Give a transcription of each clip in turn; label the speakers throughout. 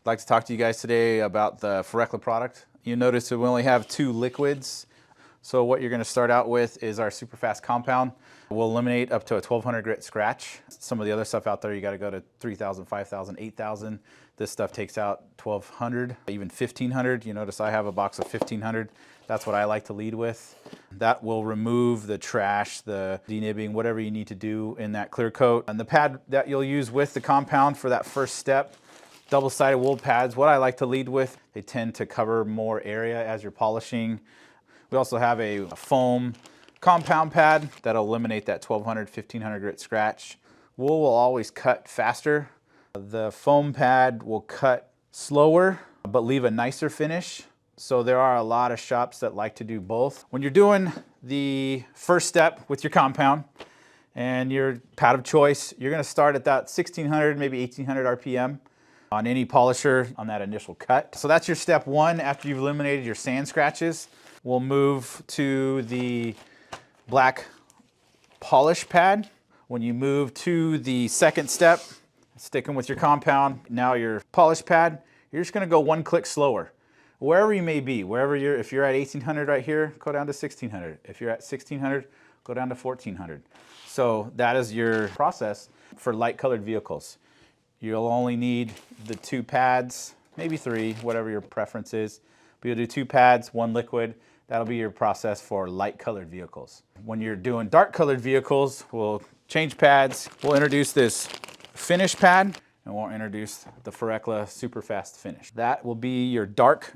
Speaker 1: I'd like to talk to you guys today about the Ferekla product. You notice that we only have 2 liquids. So what you're going to start out with is our super fast compound. We'll eliminate up to a 1200 grit scratch. Some of the other stuff out there, you got to go to 3000, 5000, 8000. This stuff takes out 1200, even 1500. You notice I have a box of 1500. That's what I like to lead with. That will remove the trash, the denibbing, whatever you need to do in that clear coat. And the pad that you'll use with the compound for that first step, double-sided wool pads, what I like to lead with, they tend to cover more area as you're polishing. We also have a foam compound pad that'll eliminate that 1200, 1500 grit scratch. Wool will always cut faster. The foam pad will cut slower, but leave a nicer finish. So there are a lot of shops that like to do both. When you're doing the first step with your compound and your pad of choice, you're gonna start at that 1600, maybe 1800 RPM on any polisher on that initial cut. So that's your step one after you've eliminated your sand scratches. We'll move to the black polish pad. When you move to the second step, sticking with your compound, now your polish pad, you're just gonna go one click slower. Wherever you may be, if you're at 1800 right here, go down to 1600. If you're at 1600, go down to 1400. So that is your process for light colored vehicles. You'll only need the 2 pads, maybe 3, whatever your preference is. But you'll do 2 pads, 1 liquid. That'll be your process for light colored vehicles. When you're doing dark colored vehicles, we'll change pads. We'll introduce this finish pad and we'll introduce the Ferekla Super Fast Finish. That will be your dark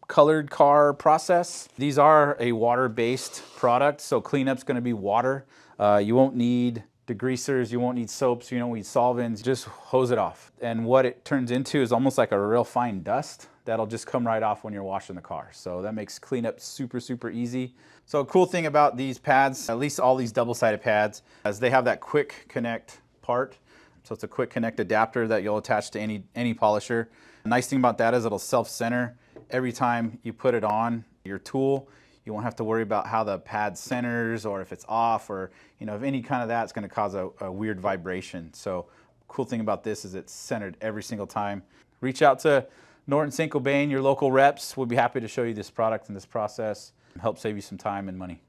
Speaker 1: colored car process. These are a water-based product, so cleanup's gonna be water. You won't need degreasers, you won't need soaps, you don't need solvents, just hose it off. And what it turns into is almost like a real fine dust that'll just come right off when you're washing the car. So that makes cleanup super, super easy. So a cool thing about these pads, at least all these double-sided pads, is they have that quick connect part. So it's a quick connect adapter that you'll attach to any polisher. The nice thing about that is it'll self-center. Every time you put it on your tool, you won't have to worry about how the pad centers or if it's off or, if any kind of that's going to cause a weird vibration. So cool thing about this is it's centered every single time. Reach out to Norton St. Gobain, your local reps. We'll be happy to show you this product and this process and help save you some time and money.